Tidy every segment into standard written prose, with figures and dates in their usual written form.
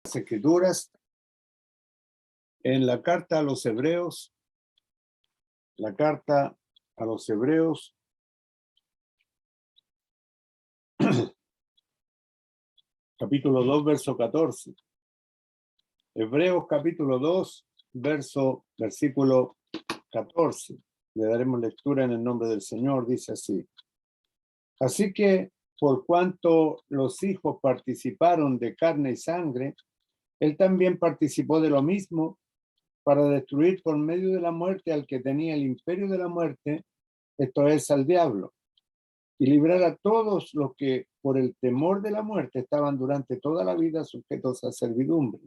las Escrituras en la carta a los Hebreos, capítulo 2, verso 14. Hebreos capítulo 2, versículo 14. Le daremos lectura en el nombre del Señor, dice así. Así que, por cuanto los hijos participaron de carne y sangre, él también participó de lo mismo para destruir por medio de la muerte al que tenía el imperio de la muerte, esto es, al diablo, y librar a todos los que por el temor de la muerte estaban durante toda la vida sujetos a servidumbre.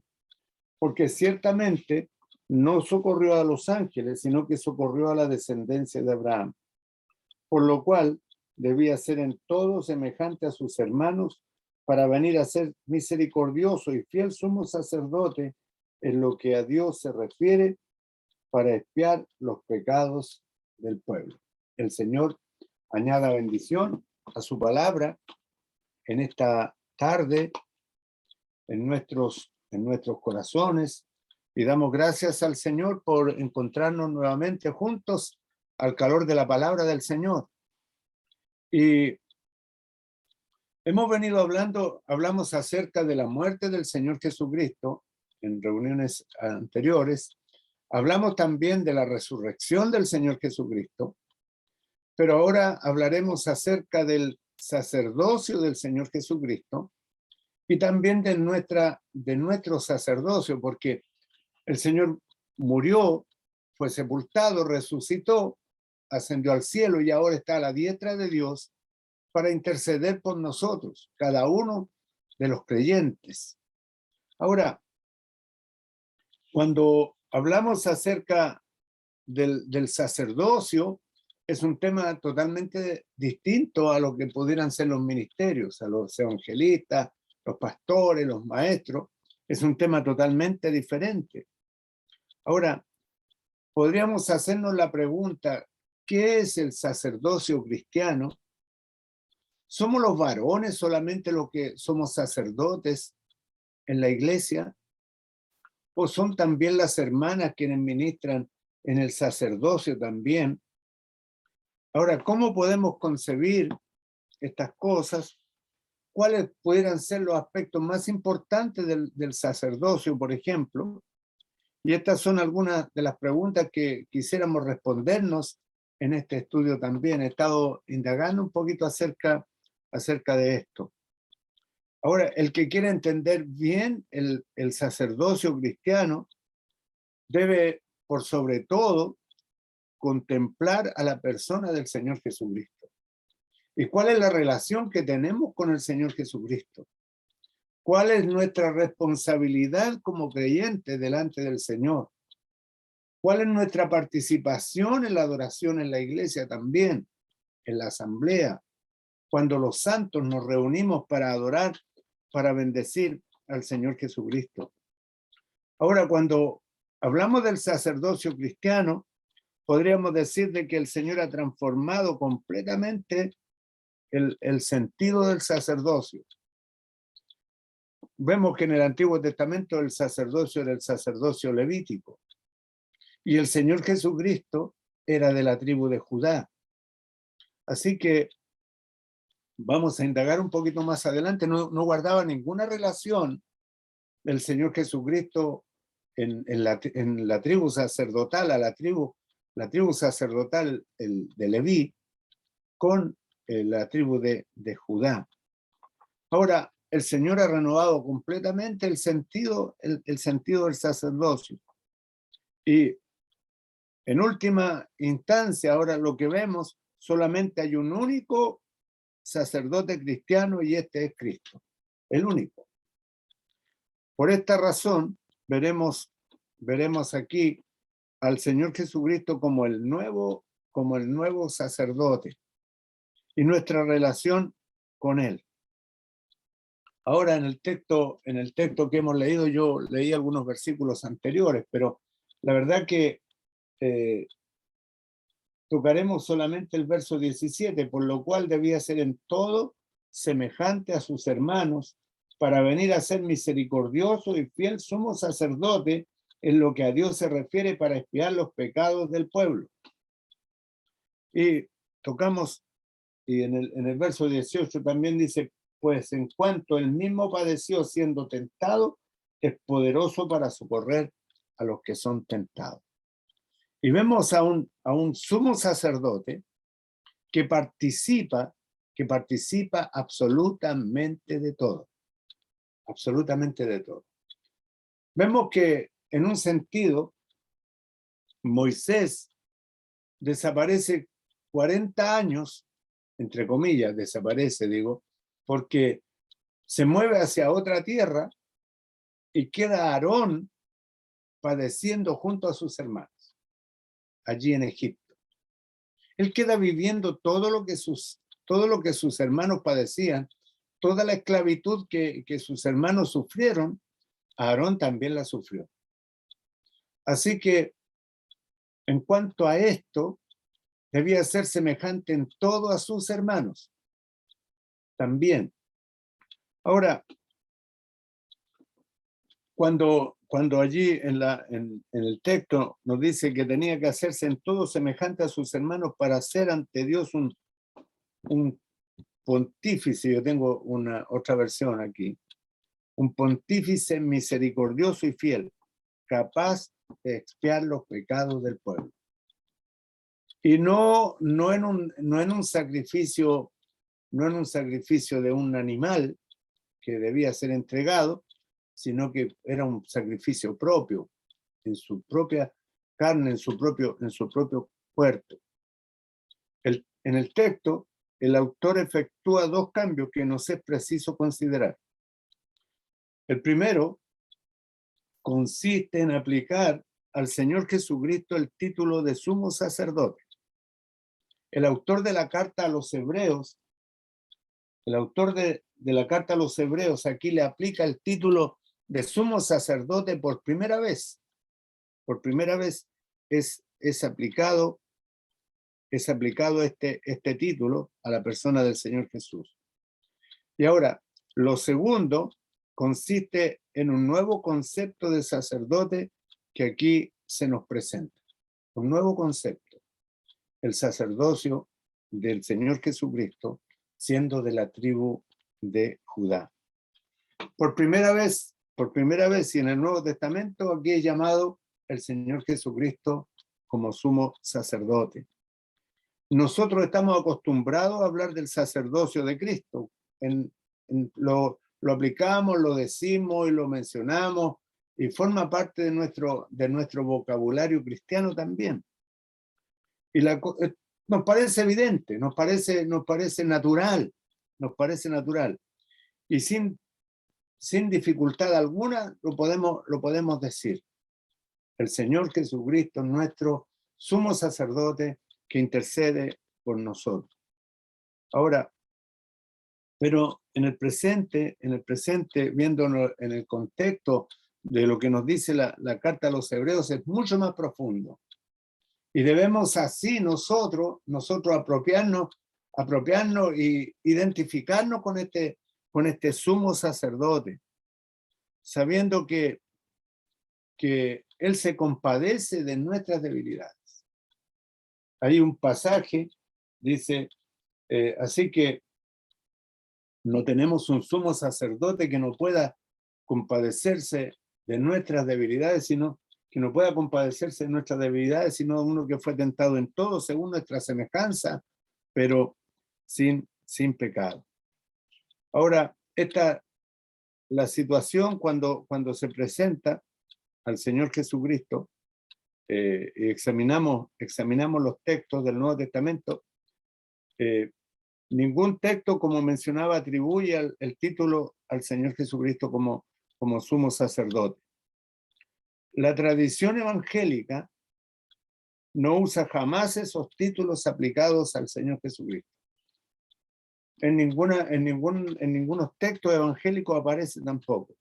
Porque ciertamente no socorrió a los ángeles, sino que socorrió a la descendencia de Abraham, por lo cual debía ser en todo semejante a sus hermanos para venir a ser misericordioso y fiel sumo sacerdote en lo que a Dios se refiere, para expiar los pecados del pueblo. El Señor añada bendición a su palabra en esta tarde, en nuestros corazones, y damos gracias al Señor por encontrarnos nuevamente juntos al calor de la palabra del Señor. Y hablamos acerca de la muerte del Señor Jesucristo en reuniones anteriores. Hablamos también de la resurrección del Señor Jesucristo, pero ahora hablaremos acerca del sacerdocio del Señor Jesucristo y también de nuestro sacerdocio, porque el Señor murió, fue sepultado, resucitó, ascendió al cielo y ahora está a la diestra de Dios para interceder por nosotros, cada uno de los creyentes. Ahora, cuando hablamos acerca del sacerdocio, es un tema totalmente distinto a lo que pudieran ser los ministerios, a los evangelistas, los pastores, los maestros. Es un tema totalmente diferente. Ahora, podríamos hacernos la pregunta, ¿qué es el sacerdocio cristiano? ¿Somos los varones solamente los que somos sacerdotes en la iglesia? ¿O son también las hermanas quienes ministran en el sacerdocio también? Ahora, ¿cómo podemos concebir estas cosas? ¿Cuáles pudieran ser los aspectos más importantes del sacerdocio, por ejemplo? Y estas son algunas de las preguntas que quisiéramos respondernos en este estudio también. He estado indagando un poquito acerca de esto. Ahora, el que quiera entender bien el sacerdocio cristiano debe, por sobre todo, contemplar a la persona del Señor Jesucristo. ¿Y cuál es la relación que tenemos con el Señor Jesucristo? ¿Cuál es nuestra responsabilidad como creyentes delante del Señor? ¿Cuál es nuestra participación en la adoración en la iglesia también, en la asamblea, cuando los santos nos reunimos para adorar, para bendecir al Señor Jesucristo? Ahora, cuando hablamos del sacerdocio cristiano, podríamos decir de que el Señor ha transformado completamente el sentido del sacerdocio. Vemos que en el Antiguo Testamento el sacerdocio era el sacerdocio levítico y el Señor Jesucristo era de la tribu de Judá. Así que vamos a indagar un poquito más adelante. No guardaba ninguna relación el Señor Jesucristo en la tribu sacerdotal, la tribu sacerdotal de Leví, con la tribu de Judá. Ahora, el Señor ha renovado completamente el sentido del sacerdocio. Y en última instancia, ahora lo que vemos, solamente hay un único sacerdote cristiano y este es Cristo, el único. Por esta razón, veremos aquí al Señor Jesucristo como el nuevo sacerdote y nuestra relación con él. Ahora en el texto que hemos leído, yo leí algunos versículos anteriores, pero la verdad que tocaremos solamente el verso 17, por lo cual debía ser en todo semejante a sus hermanos para venir a ser misericordioso y fiel sumo sacerdote en lo que a Dios se refiere para expiar los pecados del pueblo. Y tocamos, y en el verso 18 también dice, pues en cuanto él mismo padeció siendo tentado, es poderoso para socorrer a los que son tentados. Y vemos a un sumo sacerdote que participa absolutamente de todo. Absolutamente de todo. Vemos que en un sentido, Moisés desaparece 40 años, entre comillas, desaparece, digo, porque se mueve hacia otra tierra y queda Aarón padeciendo junto a sus hermanos, allí en Egipto. Él queda viviendo todo lo que sus hermanos padecían, toda la esclavitud que sus hermanos sufrieron, Aarón también la sufrió. Así que, en cuanto a esto, debía ser semejante en todo a sus hermanos. También. Ahora, cuando allí en el texto nos dice que tenía que hacerse en todo semejante a sus hermanos para ser ante Dios un pontífice, yo tengo otra versión aquí, un pontífice misericordioso y fiel, capaz de expiar los pecados del pueblo. Y no en un sacrificio de un animal que debía ser entregado, sino que era un sacrificio propio, en su propia carne, en su propio cuerpo. En el texto, el autor efectúa dos cambios que nos es preciso considerar. El primero consiste en aplicar al Señor Jesucristo el título de sumo sacerdote. El autor de la carta a los hebreos, aquí le aplica el título de sumo sacerdote por primera vez. Por primera vez es aplicado este título a la persona del Señor Jesús. Y ahora, lo segundo consiste en un nuevo concepto de sacerdote que aquí se nos presenta. Un nuevo concepto. El sacerdocio del Señor Jesucristo, siendo de la tribu de Judá. Por primera vez, y en el Nuevo Testamento, aquí es llamado el Señor Jesucristo como sumo sacerdote. Nosotros estamos acostumbrados a hablar del sacerdocio de Cristo. Lo aplicamos, lo decimos y lo mencionamos, y forma parte de nuestro vocabulario cristiano también. Y nos parece evidente, nos parece natural, y sin dificultad alguna lo podemos decir. El Señor Jesucristo es nuestro sumo sacerdote que intercede por nosotros. Ahora, pero en el presente, viéndonos en el contexto de lo que nos dice la carta a los hebreos, es mucho más profundo. Y debemos así nosotros apropiarnos y identificarnos con este sumo sacerdote, sabiendo que Él se compadece de nuestras debilidades. Hay un pasaje, dice, así que no tenemos un sumo sacerdote que no pueda compadecerse de nuestras debilidades, sino que no pueda compadecerse de nuestras debilidades, sino uno que fue tentado en todo según nuestra semejanza, pero sin pecado. Ahora, la situación cuando se presenta al Señor Jesucristo, y examinamos los textos del Nuevo Testamento, ningún texto, como mencionaba, atribuye el título al Señor Jesucristo como sumo sacerdote. La tradición evangélica no usa jamás esos títulos aplicados al Señor Jesucristo. En ningunos textos evangélicos aparece tampoco.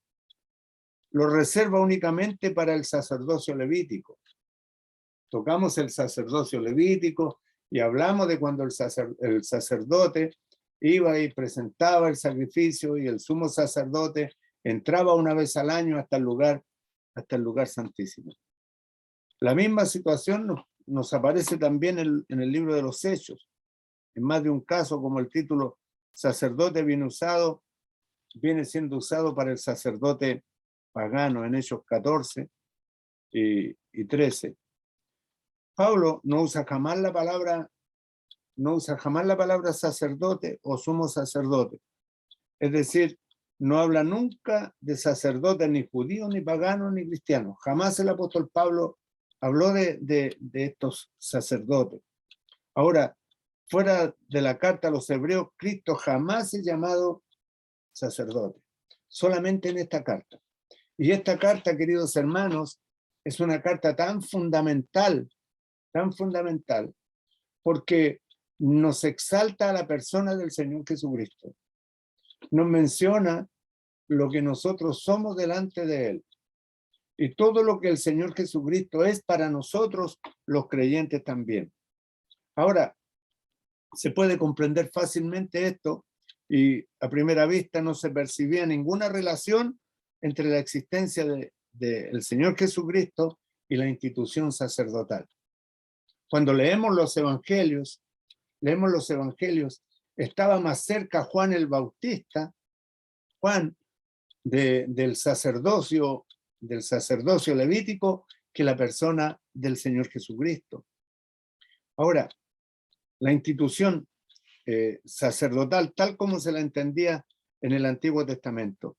Lo reserva únicamente para el sacerdocio levítico. Tocamos el sacerdocio levítico y hablamos de cuando el sacerdote iba y presentaba el sacrificio y el sumo sacerdote entraba una vez al año hasta el lugar santísimo. La misma situación nos aparece también en el libro de los Hechos. En más de un caso, como el título sacerdote viene siendo usado para el sacerdote pagano en Hechos 14 y 13. Pablo no usa jamás la palabra sacerdote o sumo sacerdote. Es decir, no habla nunca de sacerdotes ni judíos, ni paganos, ni cristianos. Jamás el apóstol Pablo habló de estos sacerdotes. Ahora, fuera de la carta a los hebreos, Cristo jamás es llamado sacerdote. Solamente en esta carta. Y esta carta, queridos hermanos, es una carta tan fundamental, porque nos exalta a la persona del Señor Jesucristo. Nos menciona lo que nosotros somos delante de Él. Y todo lo que el Señor Jesucristo es para nosotros, los creyentes también. Ahora, se puede comprender fácilmente esto y a primera vista no se percibía ninguna relación entre la existencia del Señor Jesucristo y la institución sacerdotal. Cuando leemos los evangelios, estaba más cerca Juan el Bautista, Juan del sacerdocio levítico, que la persona del Señor Jesucristo. Ahora, la institución sacerdotal, tal como se la entendía en el Antiguo Testamento,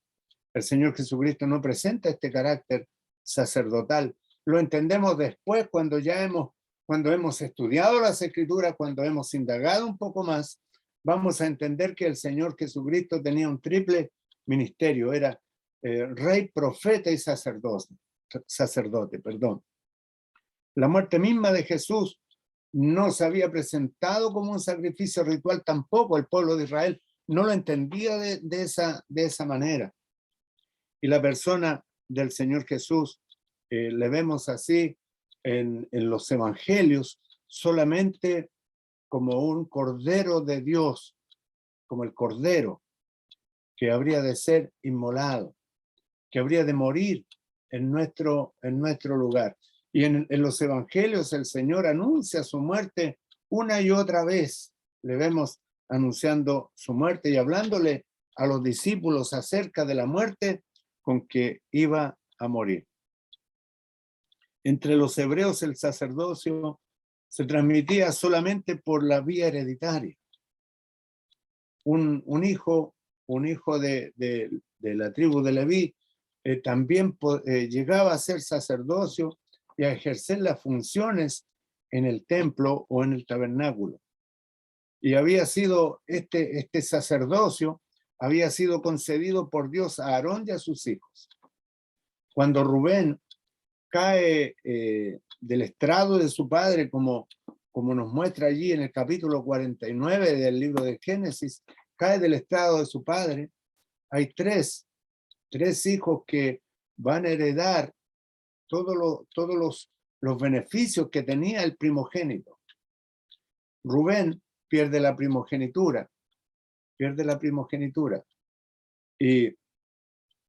el Señor Jesucristo no presenta este carácter sacerdotal. Lo entendemos después cuando hemos estudiado las Escrituras, cuando hemos indagado un poco más, vamos a entender que el Señor Jesucristo tenía un triple ministerio, era rey, profeta y sacerdote. La muerte misma de Jesús no se había presentado como un sacrificio ritual tampoco. El pueblo de Israel no lo entendía de esa manera. Y la persona del Señor Jesús, le vemos así en los evangelios, solamente como un cordero de Dios, como el cordero que habría de ser inmolado, que habría de morir en nuestro lugar. Y en los evangelios el Señor anuncia su muerte una y otra vez. Le vemos anunciando su muerte y hablándole a los discípulos acerca de la muerte con que iba a morir. Entre los hebreos el sacerdocio se transmitía solamente por la vía hereditaria. Un hijo de la tribu de Leví también llegaba a ser sacerdocio y a ejercer las funciones en el templo o en el tabernáculo. Y había sido este sacerdocio había sido concedido por Dios a Aarón y a sus hijos. Cuando Rubén cae del estrado de su padre, como nos muestra allí en el capítulo 49 del libro de Génesis, cae del estrado de su padre, hay tres hijos que van a heredar todos los beneficios que tenía el primogénito. Rubén pierde la primogenitura, y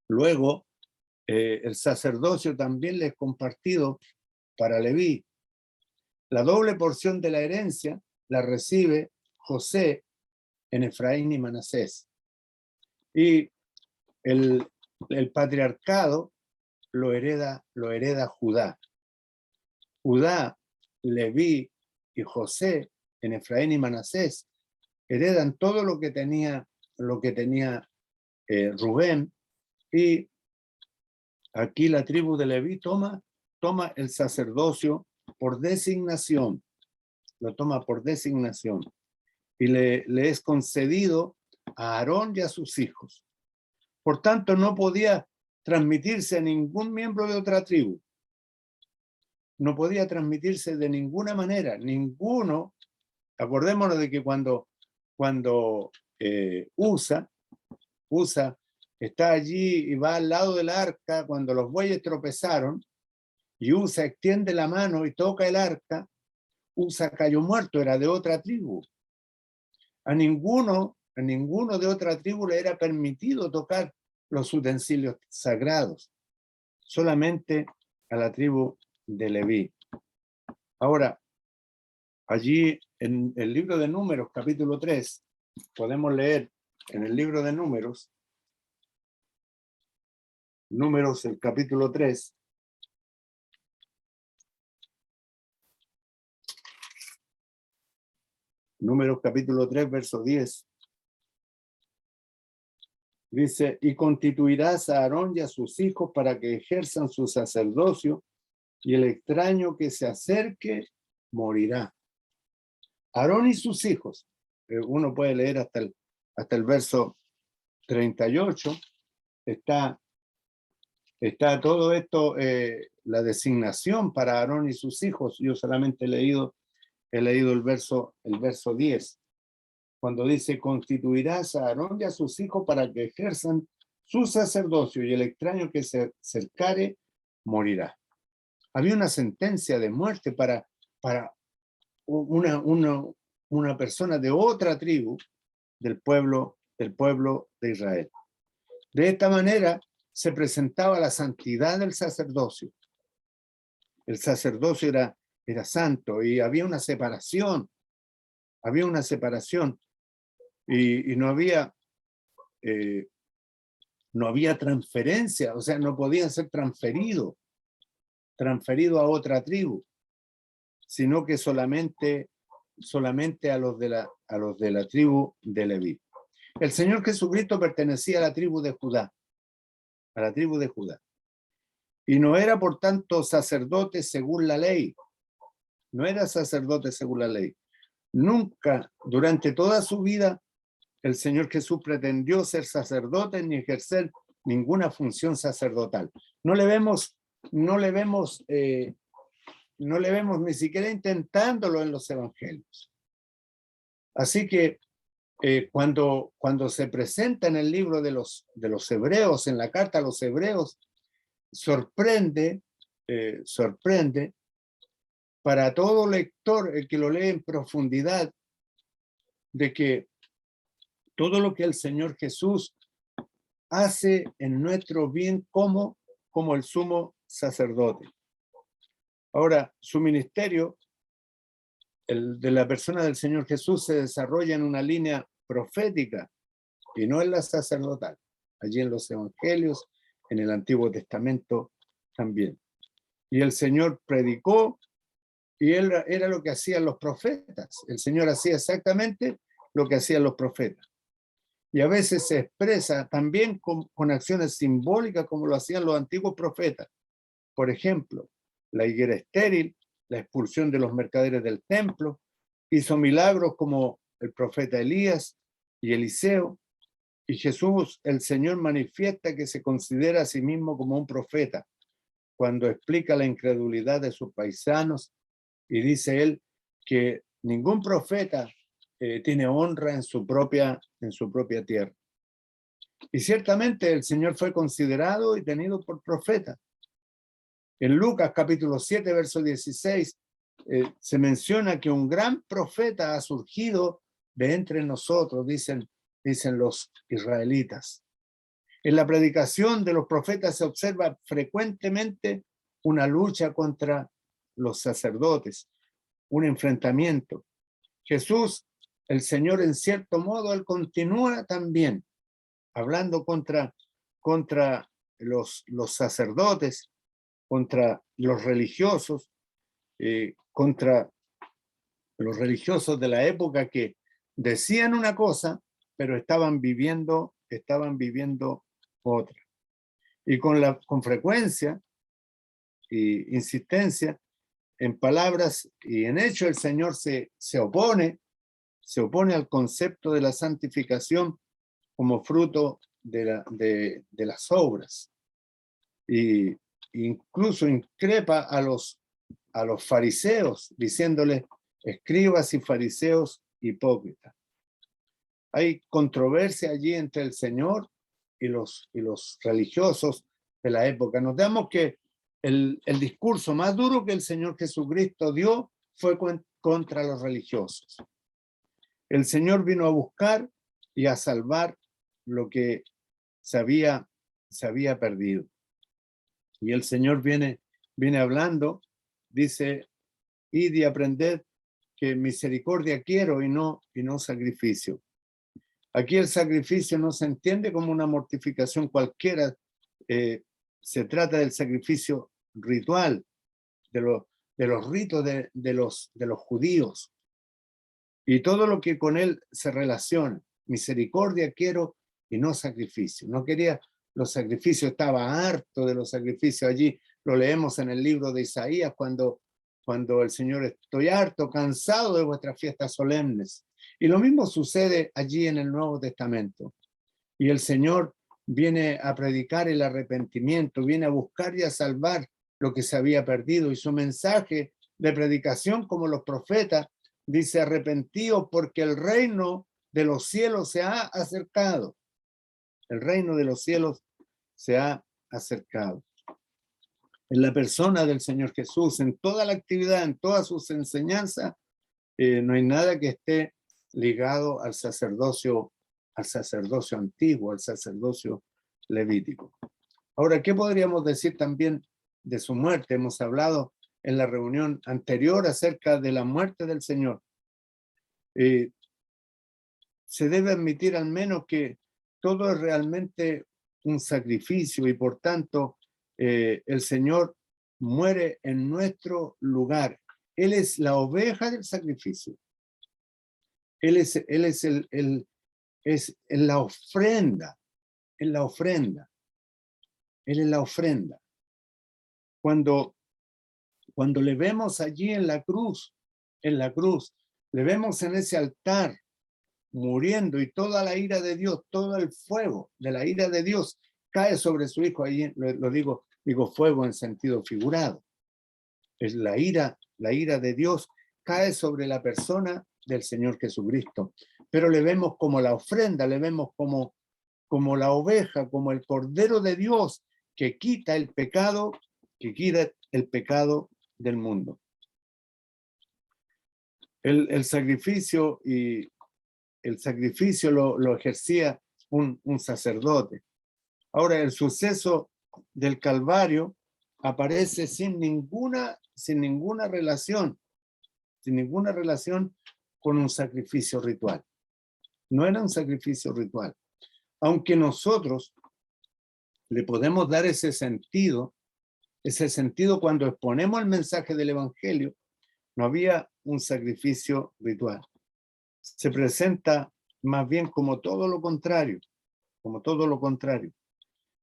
luego el sacerdocio también le es compartido para Leví. La doble porción de la herencia la recibe José en Efraín y Manasés. Y el patriarcado lo hereda Judá. Judá, Leví y José en Efraín y Manasés heredan todo lo que tenía Rubén, y aquí la tribu de Leví toma el sacerdocio por designación, lo toma por designación y le es concedido a Aarón y a sus hijos. Por tanto, no podía transmitirse a ningún miembro de otra tribu. No podía transmitirse de ninguna manera, ninguno. Acordémonos de que cuando Usa está allí y va al lado del arca, cuando los bueyes tropezaron, y Usa extiende la mano y toca el arca, Usa cayó muerto, era de otra tribu. A ninguno a ninguno de otra tribu le era permitido tocar los utensilios sagrados, solamente a la tribu de Leví. Ahora, allí en el libro de Números, capítulo 3, podemos leer en el libro de Números, el capítulo 3, Números capítulo 3, verso 10, dice, y constituirás a Aarón y a sus hijos para que ejerzan su sacerdocio, y el extraño que se acerque morirá. Aarón y sus hijos, uno puede leer hasta el verso 38, está todo esto, la designación para Aarón y sus hijos. Yo solamente he leído el verso 10, cuando dice, constituirás a Aarón y a sus hijos para que ejerzan su sacerdocio, y el extraño que se acercare morirá. Había una sentencia de muerte para una persona de otra tribu del pueblo de Israel. De esta manera se presentaba la santidad del sacerdocio. El sacerdocio era santo y había una separación. Y no había transferencia, o sea, no podían ser transferido a otra tribu, sino que solamente a los de la tribu de Leví. El Señor Jesucristo pertenecía a la tribu de Judá, y no era por tanto sacerdote según la ley. Nunca, durante toda su vida, el Señor Jesús pretendió ser sacerdote ni ejercer ninguna función sacerdotal. No le vemos ni siquiera intentándolo en los evangelios. Así que cuando se presenta en el libro de los hebreos, en la carta a los hebreos, sorprende para todo lector, el que lo lee en profundidad, de que todo lo que el Señor Jesús hace en nuestro bien como el sumo sacerdote. Ahora, su ministerio, el de la persona del Señor Jesús, se desarrolla en una línea profética y no en la sacerdotal. Allí en los evangelios, en el Antiguo Testamento también. Y el Señor predicó, y era lo que hacían los profetas. El Señor hacía exactamente lo que hacían los profetas. Y a veces se expresa también con acciones simbólicas como lo hacían los antiguos profetas. Por ejemplo, la higuera estéril, la expulsión de los mercaderes del templo, hizo milagros como el profeta Elías y Eliseo, y Jesús, el Señor, manifiesta que se considera a sí mismo como un profeta cuando explica la incredulidad de sus paisanos, y dice él que ningún profeta tiene honra en su propia tierra. Y ciertamente el Señor fue considerado y tenido por profeta. En Lucas capítulo 7, verso 16, se menciona que un gran profeta ha surgido de entre nosotros, dicen los israelitas. En la predicación de los profetas se observa frecuentemente una lucha contra los sacerdotes, un enfrentamiento. Jesús, el Señor, en cierto modo, él continúa también hablando contra los sacerdotes, contra los religiosos, contra los religiosos de la época que decían una cosa, pero estaban viviendo otra. Y con frecuencia e insistencia, en palabras y en hecho, el Señor se opone al concepto de la santificación como fruto de las obras. Y incluso increpa a los fariseos, diciéndoles, escribas y fariseos hipócritas. Hay controversia allí entre el Señor y los religiosos de la época. Notamos que el discurso más duro que el Señor Jesucristo dio fue contra los religiosos. El Señor vino a buscar y a salvar lo que se había perdido. Y el Señor viene hablando, dice, id y aprended que misericordia quiero y no sacrificio. Aquí el sacrificio no se entiende como una mortificación cualquiera, se trata del sacrificio ritual, de los ritos de los judíos y todo lo que con él se relaciona. Misericordia quiero y no sacrificio. No quería los sacrificios, estaba harto de los sacrificios. Allí lo leemos en el libro de Isaías cuando el Señor, estoy harto, cansado de vuestras fiestas solemnes. Y lo mismo sucede allí en el Nuevo Testamento. Y el Señor viene a predicar el arrepentimiento, viene a buscar y a salvar lo que se había perdido. Y su mensaje de predicación, como los profetas, dice, arrepentíos porque el reino de los cielos se ha acercado. El reino de los cielos se ha acercado. En la persona del Señor Jesús, en toda la actividad, en todas sus enseñanzas, no hay nada que esté ligado al sacerdocio antiguo, al sacerdocio levítico. Ahora, ¿qué podríamos decir también de su muerte? Hemos hablado en la reunión anterior acerca de la muerte del Señor. Se debe admitir al menos que todo es realmente un sacrificio y por tanto el Señor muere en nuestro lugar. Él es la oveja del sacrificio. Él es en la ofrenda, en la ofrenda. Él es la ofrenda. Cuando le vemos allí en la cruz, le vemos en ese altar muriendo y toda la ira de Dios, todo el fuego de la ira de Dios cae sobre su hijo. Ahí lo digo fuego en sentido figurado. Es la ira de Dios cae sobre la persona del Señor Jesucristo. Pero le vemos como la ofrenda, le vemos como la oveja, como el Cordero de Dios que quita el pecado del mundo. El sacrificio lo ejercía un sacerdote. Ahora, el suceso del Calvario aparece sin ninguna relación con un sacrificio ritual. No era un sacrificio ritual. Aunque nosotros le podemos dar ese sentido cuando exponemos el mensaje del Evangelio, no había un sacrificio ritual. Se presenta más bien como todo lo contrario,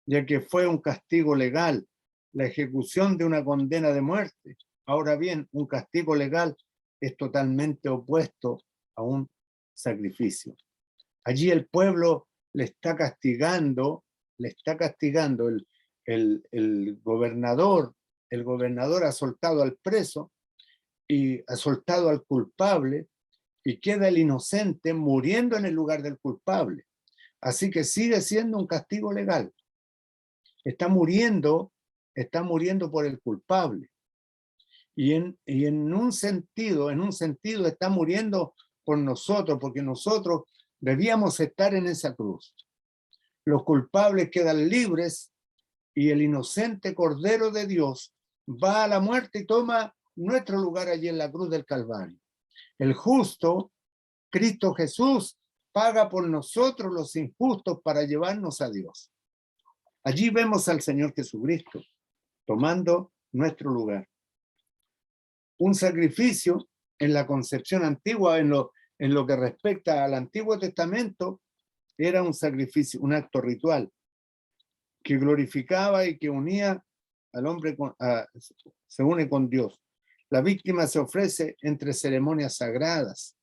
ya que fue un castigo legal, la ejecución de una condena de muerte. Ahora bien, un castigo legal es totalmente opuesto a un sacrificio. Allí el pueblo le está castigando el gobernador ha soltado al preso y ha soltado al culpable y queda el inocente muriendo en el lugar del culpable. Así que sigue siendo un castigo legal. Está muriendo por el culpable. Y en un sentido está muriendo por nosotros, porque nosotros debíamos estar en esa cruz. Los culpables quedan libres y el inocente Cordero de Dios va a la muerte y toma nuestro lugar allí en la cruz del Calvario. El justo, Cristo Jesús, paga por nosotros los injustos para llevarnos a Dios. Allí vemos al Señor Jesucristo tomando nuestro lugar. Un sacrificio en la concepción antigua, en lo que respecta al Antiguo Testamento, era un sacrificio, un acto ritual que glorificaba y que unía al hombre, se une con Dios. La víctima se ofrece entre ceremonias sagradas.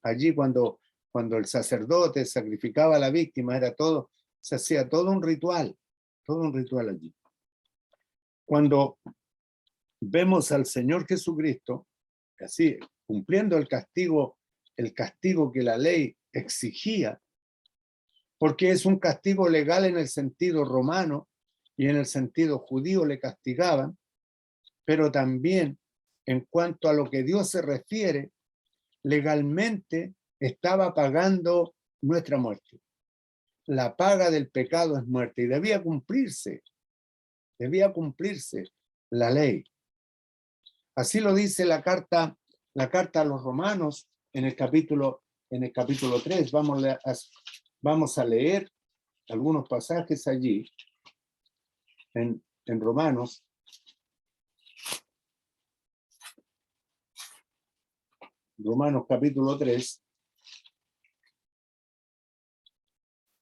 Allí cuando el sacerdote sacrificaba a la víctima, se hacía todo un ritual allí. Cuando vemos al Señor Jesucristo, así, cumpliendo el castigo que la ley exigía, porque es un castigo legal en el sentido romano y en el sentido judío le castigaban, pero también en cuanto a lo que Dios se refiere, legalmente estaba pagando nuestra muerte. La paga del pecado es muerte, y debía cumplirse la ley. Así lo dice la carta a los Romanos en el capítulo 3. Vamos a leer algunos pasajes allí en Romanos. Romanos capítulo 3,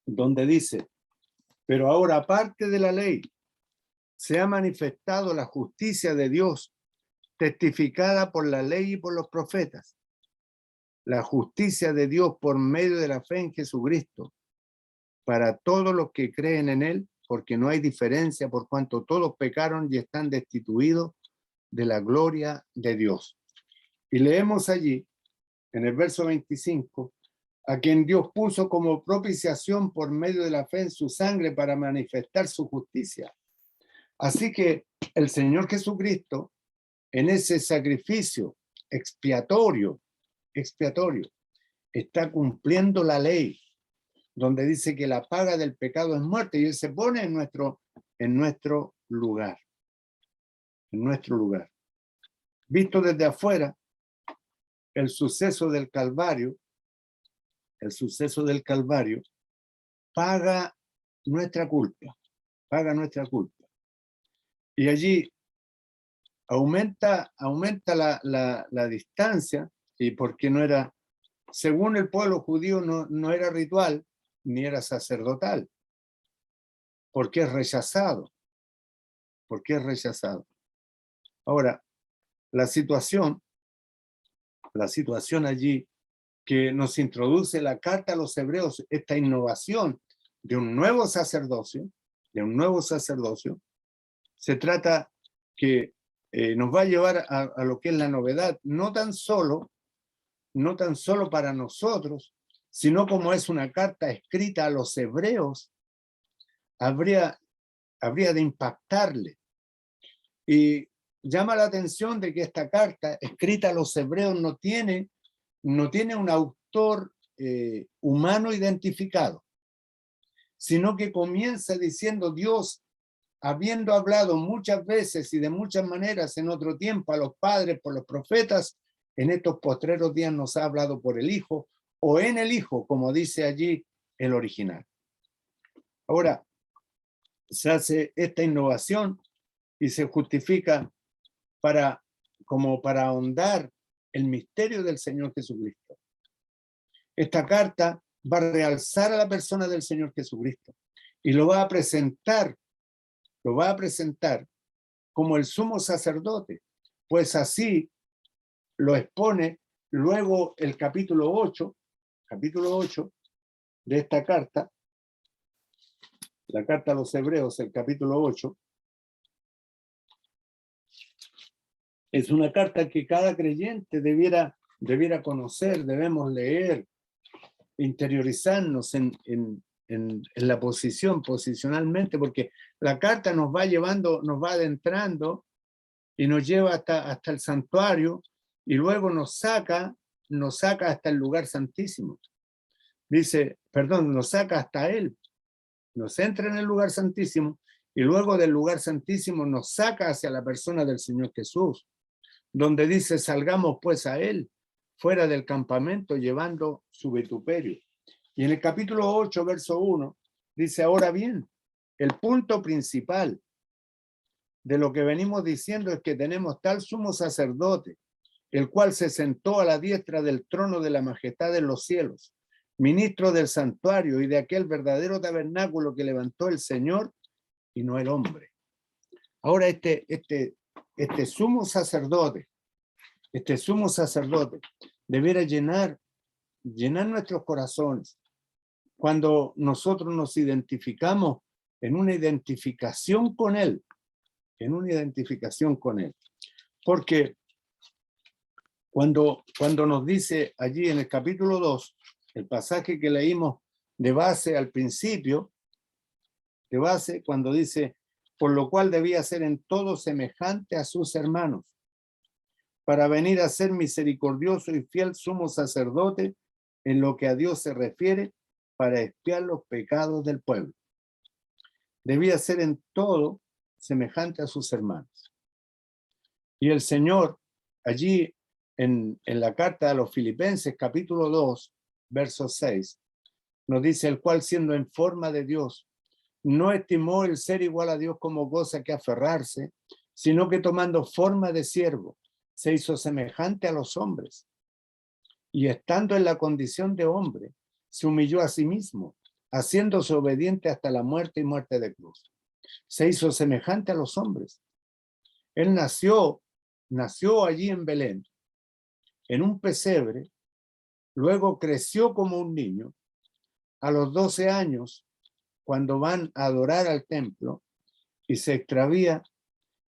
donde dice: pero ahora, aparte de la ley, se ha manifestado la justicia de Dios, testificada por la ley y por los profetas. La justicia de Dios por medio de la fe en Jesucristo, para todos los que creen en él, porque no hay diferencia, por cuanto todos pecaron y están destituidos de la gloria de Dios. Y leemos allí, en el verso 25, a quien Dios puso como propiciación por medio de la fe en su sangre para manifestar su justicia. Así que el Señor Jesucristo, en ese sacrificio expiatorio, está cumpliendo la ley, donde dice que la paga del pecado es muerte, y él se pone en nuestro lugar. Visto desde afuera, el suceso del Calvario paga nuestra culpa. Y allí aumenta la distancia, y porque no era, según el pueblo judío, no era ritual ni era sacerdotal, porque es rechazado. Ahora, la situación allí que nos introduce la carta a los hebreos, esta innovación de un nuevo sacerdocio, se trata que nos va a llevar a lo que es la novedad, no tan solo para nosotros, sino como es una carta escrita a los hebreos, habría de impactarle. Y llama la atención de que esta carta escrita a los hebreos no tiene un autor humano identificado, sino que comienza diciendo: Dios, habiendo hablado muchas veces y de muchas maneras en otro tiempo a los padres por los profetas, en estos postreros días nos ha hablado por el Hijo, o en el Hijo, como dice allí el original. Ahora, se hace esta innovación y se justifica como para ahondar el misterio del Señor Jesucristo. Esta carta va a realzar a la persona del Señor Jesucristo y lo va a presentar como el sumo sacerdote, pues así lo expone luego el capítulo 8 de esta carta, la carta a los Hebreos, el capítulo 8, es una carta que cada creyente debiera conocer, debemos leer, interiorizarnos en la posicionalmente, porque la carta nos va adentrando y nos lleva hasta el santuario, y luego nos saca hasta el lugar santísimo. Nos saca hasta él, nos entra en el lugar santísimo, y luego del lugar santísimo nos saca hacia la persona del Señor Jesús, donde dice: salgamos pues a él fuera del campamento llevando su vituperio. Y en el capítulo 8, verso 1, dice: ahora bien, el punto principal de lo que venimos diciendo es que tenemos tal sumo sacerdote, el cual se sentó a la diestra del trono de la majestad en los cielos, ministro del santuario y de aquel verdadero tabernáculo que levantó el Señor y no el hombre. Ahora este sumo sacerdote debiera llenar nuestros corazones cuando nosotros nos identificamos en una identificación con él, porque cuando nos dice allí en el capítulo 2, el pasaje que leímos de base al principio, cuando dice: por lo cual debía ser en todo semejante a sus hermanos, para venir a ser misericordioso y fiel sumo sacerdote en lo que a Dios se refiere, para expiar los pecados del pueblo. Debía ser en todo semejante a sus hermanos. Y el Señor, allí en la carta a los Filipenses, capítulo 2, verso 6, nos dice: el cual, siendo en forma de Dios, no estimó el ser igual a Dios como cosa que aferrarse, sino que tomando forma de siervo, se hizo semejante a los hombres. Y estando en la condición de hombre, se humilló a sí mismo, haciéndose obediente hasta la muerte y muerte de cruz. Se hizo semejante a los hombres. Él nació allí en Belén, en un pesebre, luego creció como un niño. A los 12 años, cuando van a adorar al templo y se extravía,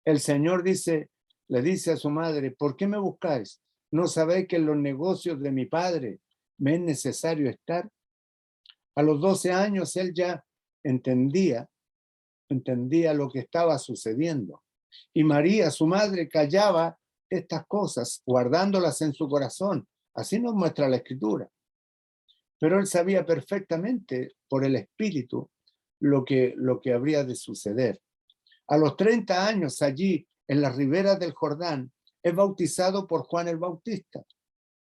el Señor le dice a su madre: ¿por qué me buscáis? ¿No sabéis que en los negocios de mi padre me es necesario estar? A los 12 años él ya entendía lo que estaba sucediendo. Y María, su madre, callaba estas cosas, guardándolas en su corazón. Así nos muestra la Escritura. Pero él sabía perfectamente por el Espíritu lo que habría de suceder. A los 30 años, allí en las riberas del Jordán, es bautizado por Juan el Bautista,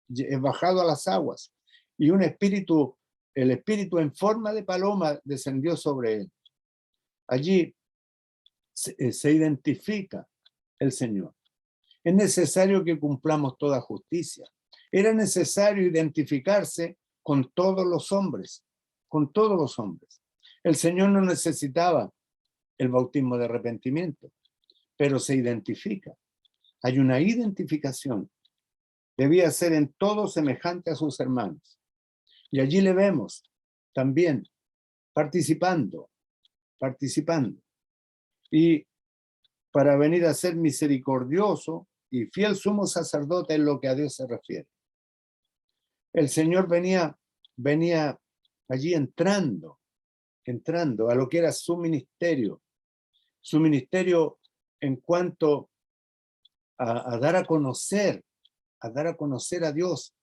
es bajado a las aguas, y el espíritu en forma de paloma descendió sobre él. Allí se identifica el Señor. Es necesario que cumplamos toda justicia. Era necesario identificarse con todos los hombres, con todos los hombres. El Señor no necesitaba el bautismo de arrepentimiento, pero se identifica. Hay una identificación. Debía ser en todo semejante a sus hermanos. Y allí le vemos también participando. Y para venir a ser misericordioso y fiel sumo sacerdote en lo que a Dios se refiere. El Señor venía allí entrando a lo que era su ministerio en cuanto a dar a conocer a Dios.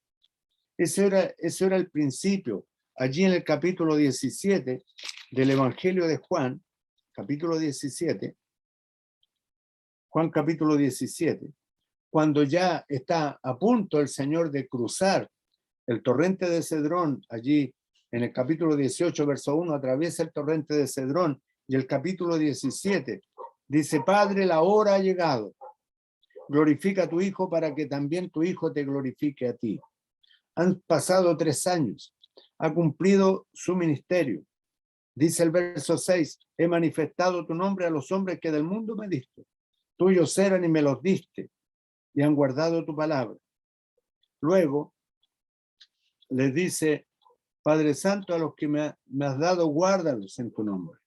Eso era el principio. Allí en el capítulo 17 del Evangelio de Juan, capítulo 17, Juan capítulo 17, cuando ya está a punto el Señor de cruzar el torrente de Cedrón, allí en el capítulo 18, verso 1, atraviesa el torrente de Cedrón, y el capítulo 17 dice: Padre, la hora ha llegado. Glorifica a tu Hijo para que también tu Hijo te glorifique a ti. Han pasado 3 años. Ha cumplido su ministerio. Dice el verso 6: he manifestado tu nombre a los hombres que del mundo me diste. Tuyos eran y me los diste, y han guardado tu palabra. Luego les dice: Padre Santo, a los que me has dado, guárdalos en tu nombre.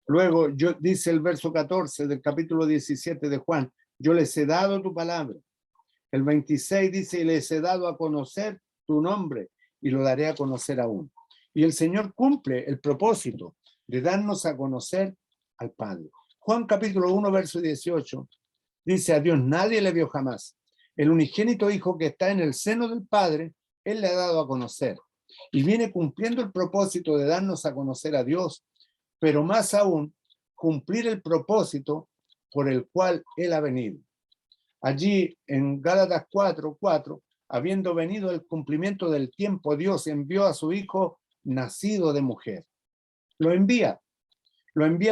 Luego dice el verso 14 del capítulo 17 de Juan: yo les he dado tu palabra. El 26 dice: y les he dado a conocer tu nombre, y lo daré a conocer aún. Y el Señor cumple el propósito de darnos a conocer al Padre. Juan capítulo 1, verso 18, dice: a Dios nadie le vio jamás. El unigénito Hijo que está en el seno del Padre, Él le ha dado a conocer. Y viene cumpliendo el propósito de darnos a conocer a Dios, pero más aún, cumplir el propósito por el cual Él ha venido. Allí en Gálatas 4:4, habiendo venido el cumplimiento del tiempo, Dios envió a su Hijo nacido de mujer. Lo envía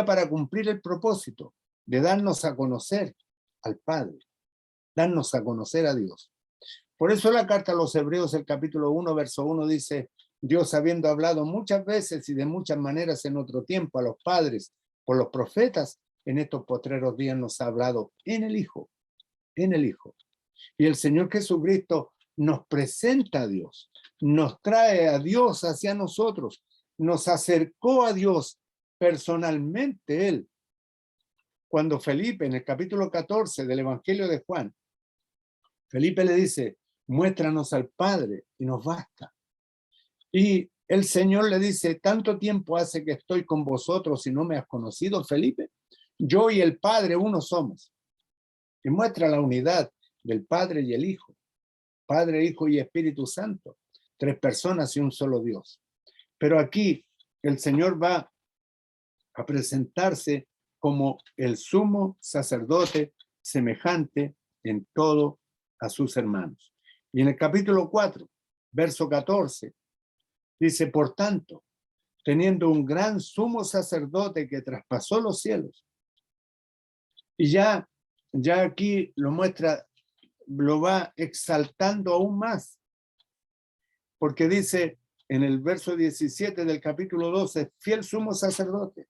para cumplir el propósito de darnos a conocer al Padre, darnos a conocer a Dios. Por eso la carta a los Hebreos, el capítulo 1, verso 1 dice: Dios, habiendo hablado muchas veces y de muchas maneras en otro tiempo a los padres por los profetas, en estos postreros días nos ha hablado en el Hijo. Y el Señor Jesucristo nos presenta a Dios, nos trae a Dios hacia nosotros, nos acercó a Dios personalmente Él. Cuando Felipe, en el capítulo 14 del Evangelio de Juan, Felipe le dice: muéstranos al Padre y nos basta. Y el Señor le dice: ¿tanto tiempo hace que estoy con vosotros y no me has conocido, Felipe? Yo y el Padre uno somos. Y muestra la unidad del Padre y el Hijo, Padre, Hijo y Espíritu Santo, 3 personas y un solo Dios. Pero aquí el Señor va a presentarse como el sumo sacerdote semejante en todo a sus hermanos. Y en el capítulo 4, verso 14, dice, por tanto, teniendo un gran sumo sacerdote que traspasó los cielos. Y ya aquí lo muestra, lo va exaltando aún más, porque dice en el verso 17 del capítulo 12, fiel sumo sacerdote,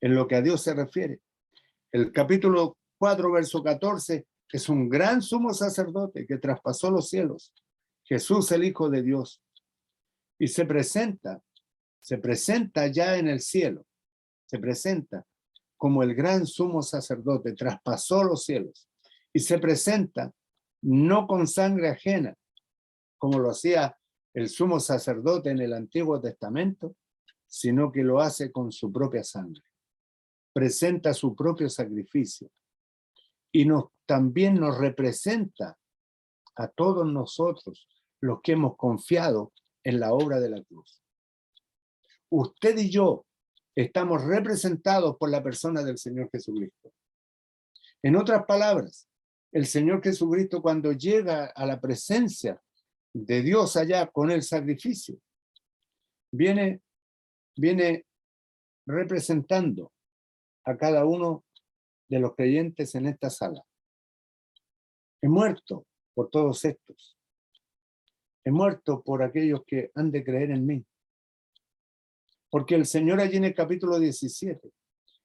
en lo que a Dios se refiere. El capítulo 4, verso 14, es un gran sumo sacerdote que traspasó los cielos, Jesús el Hijo de Dios, y se presenta ya en el cielo, se presenta como el gran sumo sacerdote, traspasó los cielos, y se presenta no con sangre ajena, como lo hacía el sumo sacerdote en el Antiguo Testamento, sino que lo hace con su propia sangre. Presenta su propio sacrificio y también nos representa a todos nosotros los que hemos confiado en la obra de la cruz. Usted y yo estamos representados por la persona del Señor Jesucristo. En otras palabras, el Señor Jesucristo, cuando llega a la presencia de Dios allá con el sacrificio, viene representando a cada uno de los creyentes en esta sala. He muerto por todos estos. He muerto por aquellos que han de creer en mí. Porque el Señor allí en el capítulo 17,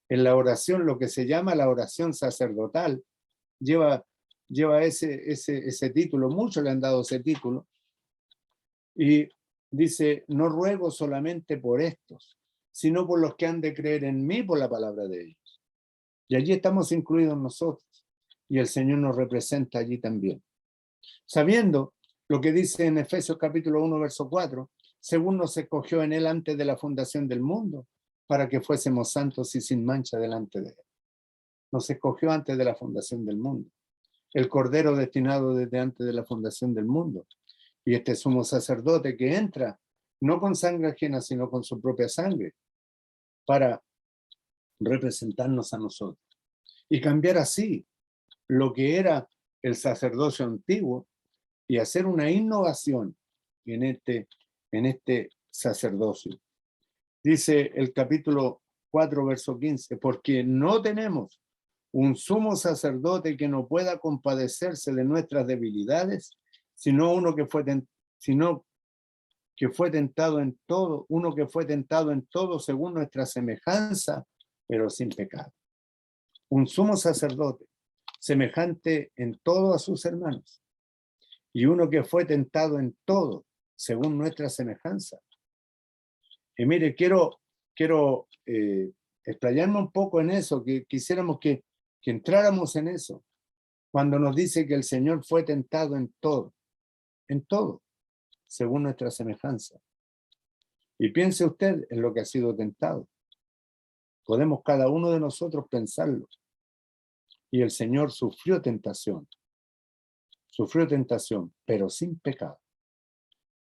en la oración, lo que se llama la oración sacerdotal, lleva ese título, muchos le han dado ese título, y dice, no ruego solamente por estos, sino por los que han de creer en mí por la palabra de ellos. Y allí estamos incluidos nosotros, y el Señor nos representa allí también. Sabiendo lo que dice en Efesios capítulo 1, verso 4, según nos escogió en él antes de la fundación del mundo, para que fuésemos santos y sin mancha delante de él. Nos escogió antes de la fundación del mundo. El Cordero destinado desde antes de la fundación del mundo. Y este sumo sacerdote que entra, no con sangre ajena, sino con su propia sangre, para representarnos a nosotros. Y cambiar así lo que era el sacerdocio antiguo y hacer una innovación en este sacerdocio. Dice el capítulo 4, verso 15, porque no tenemos un sumo sacerdote que no pueda compadecerse de nuestras debilidades, sino uno que fue tentado en todo, uno que fue tentado en todo según nuestra semejanza, pero sin pecado. Un sumo sacerdote semejante en todo a sus hermanos, y uno que fue tentado en todo según nuestra semejanza. Y mire, quiero explayarme un poco en eso, que quisiéramos que entráramos en eso, cuando nos dice que el Señor fue tentado en todo, según nuestra semejanza. Y piense usted en lo que ha sido tentado. Podemos cada uno de nosotros pensarlo. Y el Señor sufrió tentación, pero sin pecado.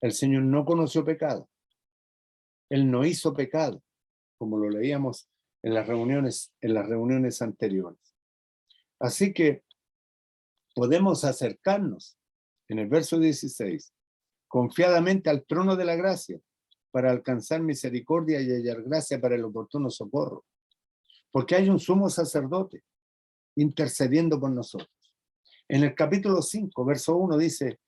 El Señor no conoció pecado. Él no hizo pecado, como lo leíamos en las reuniones anteriores. Así que podemos acercarnos, en el verso 16, confiadamente al trono de la gracia, para alcanzar misericordia y hallar gracia para el oportuno socorro. Porque hay un sumo sacerdote intercediendo por nosotros. En el capítulo 5, verso 1 dice,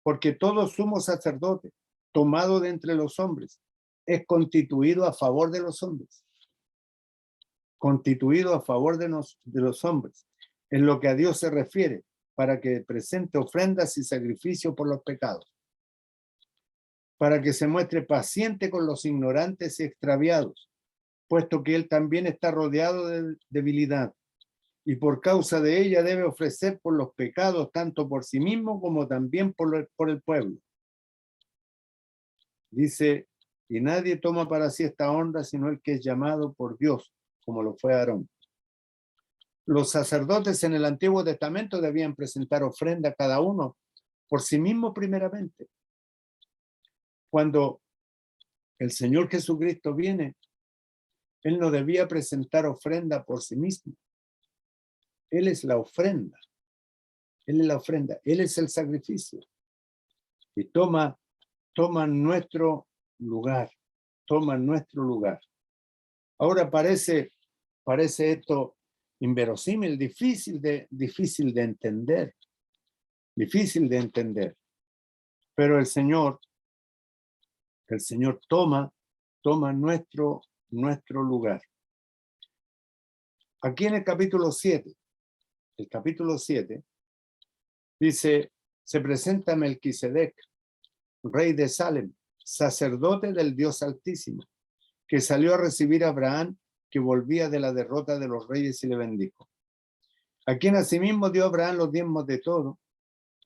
porque todo sumo sacerdote, tomado de entre los hombres, es constituido a favor de los hombres. Constituido a favor de los hombres, en lo que a Dios se refiere, para que presente ofrendas y sacrificios por los pecados, para que se muestre paciente con los ignorantes y extraviados, puesto que él también está rodeado de debilidad, y por causa de ella debe ofrecer por los pecados, tanto por sí mismo como también por el pueblo. Dice, y nadie toma para sí esta honra, sino el que es llamado por Dios, como lo fue Aarón. Los sacerdotes en el Antiguo Testamento debían presentar ofrenda cada uno por sí mismo primeramente. Cuando el Señor Jesucristo viene, Él no debía presentar ofrenda por sí mismo. Él es la ofrenda. Él es la ofrenda. Él es el sacrificio. Y toma nuestro lugar. Toma nuestro lugar. Ahora parece esto inverosímil, difícil de entender. Difícil de entender. Pero el Señor toma nuestro lugar. Aquí en el capítulo 7 dice, se presenta Melquisedec, rey de Salem, sacerdote del Dios Altísimo, que salió a recibir a Abraham, que volvía de la derrota de los reyes, y le bendijo. A quien asimismo dio Abraham los diezmos de todo,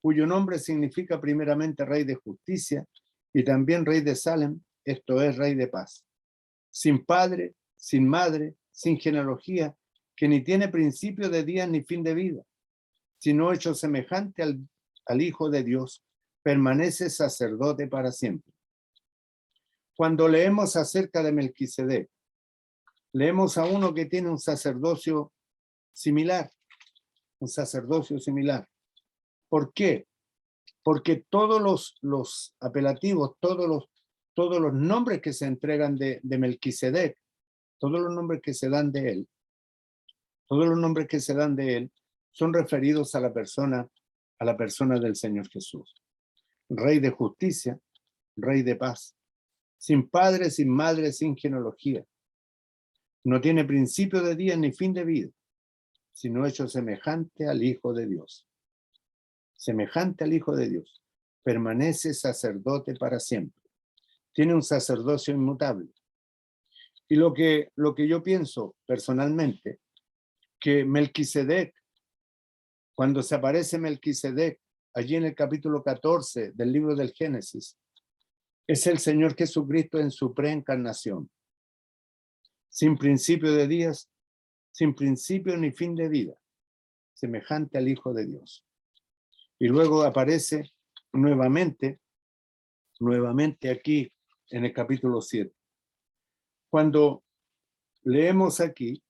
cuyo nombre significa primeramente rey de justicia, y también rey de Salem, esto es, rey de paz. Sin padre, sin madre, sin genealogía, que ni tiene principio de días ni fin de vida, sino hecho semejante al Hijo de Dios, permanece sacerdote para siempre. Cuando leemos acerca de Melquisedec, leemos a uno que tiene un sacerdocio similar. ¿Por qué? Porque todos los apelativos, todos los nombres que se entregan de Melquisedec, todos los nombres que se dan de él, son referidos a la persona del Señor Jesús. Rey de justicia, rey de paz, sin padre, sin madre, sin genealogía. No tiene principio de día ni fin de vida, sino hecho semejante al Hijo de Dios. Semejante al Hijo de Dios. Permanece sacerdote para siempre. Tiene un sacerdocio inmutable. Y lo que yo pienso personalmente, que Melquisedec, cuando se aparece Melquisedec, allí en el capítulo 14 del libro del Génesis, es el Señor Jesucristo en su preencarnación. Sin principio de días, sin principio ni fin de vida, semejante al Hijo de Dios. Y luego aparece nuevamente aquí en el capítulo 7. Cuando leemos aquí,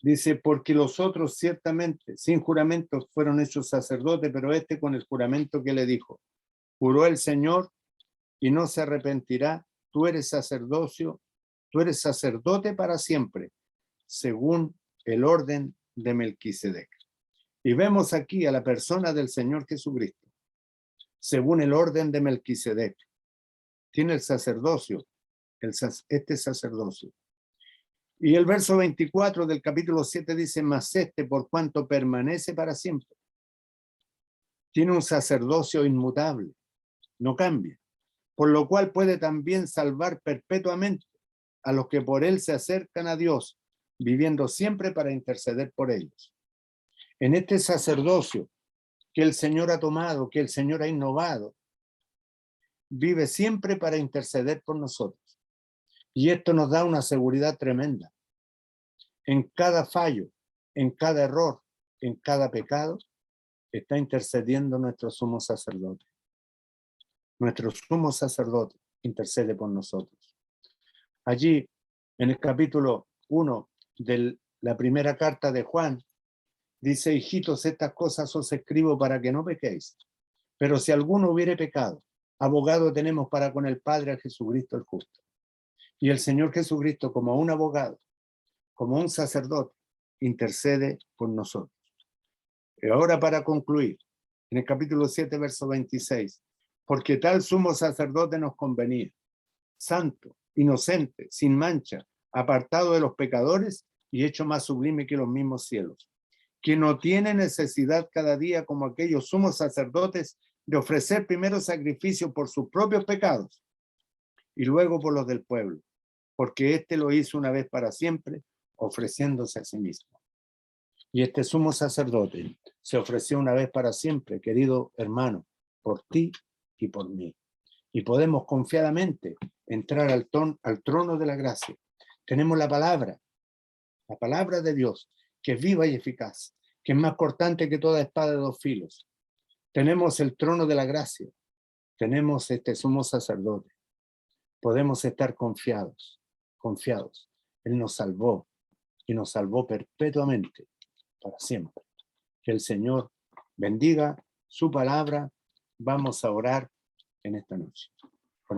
dice, porque los otros ciertamente, sin juramento, fueron hechos sacerdotes, pero este con el juramento que le dijo, juró el Señor y no se arrepentirá, tú eres sacerdote para siempre, según el orden de Melquisedec. Y vemos aquí a la persona del Señor Jesucristo, según el orden de Melquisedec. Tiene el sacerdocio, este sacerdocio. Y el verso 24 del capítulo 7 dice, mas por cuanto permanece para siempre. Tiene un sacerdocio inmutable, no cambia, por lo cual puede también salvar perpetuamente a los que por él se acercan a Dios, viviendo siempre para interceder por ellos. En este sacerdocio que el Señor ha tomado, que el Señor ha innovado, vive siempre para interceder por nosotros. Y esto nos da una seguridad tremenda. En cada fallo, en cada error, en cada pecado, está intercediendo nuestro sumo sacerdote. Nuestro sumo sacerdote intercede por nosotros. Allí, en el capítulo 1 de la primera carta de Juan, dice, hijitos, estas cosas os escribo para que no pequéis. Pero si alguno hubiere pecado, abogado tenemos para con el Padre, a Jesucristo el justo. Y el Señor Jesucristo, como un abogado, como un sacerdote, intercede por nosotros. Y ahora, para concluir, en el capítulo 7, verso 26, porque tal sumo sacerdote nos convenía, santo, inocente, sin mancha, apartado de los pecadores y hecho más sublime que los mismos cielos, que no tiene necesidad cada día, como aquellos sumos sacerdotes, de ofrecer primero sacrificio por sus propios pecados y luego por los del pueblo, porque éste lo hizo una vez para siempre, ofreciéndose a sí mismo. Y este sumo sacerdote se ofreció una vez para siempre, querido hermano, por ti y por mí. Y podemos confiadamente entrar al trono de la gracia. Tenemos la palabra de Dios, que es viva y eficaz, que es más cortante que toda espada de dos filos. Tenemos el trono de la gracia, tenemos este sumo sacerdote. Podemos estar confiados. Él nos salvó y nos salvó perpetuamente, para siempre. Que el Señor bendiga su palabra. Vamos a orar en esta noche.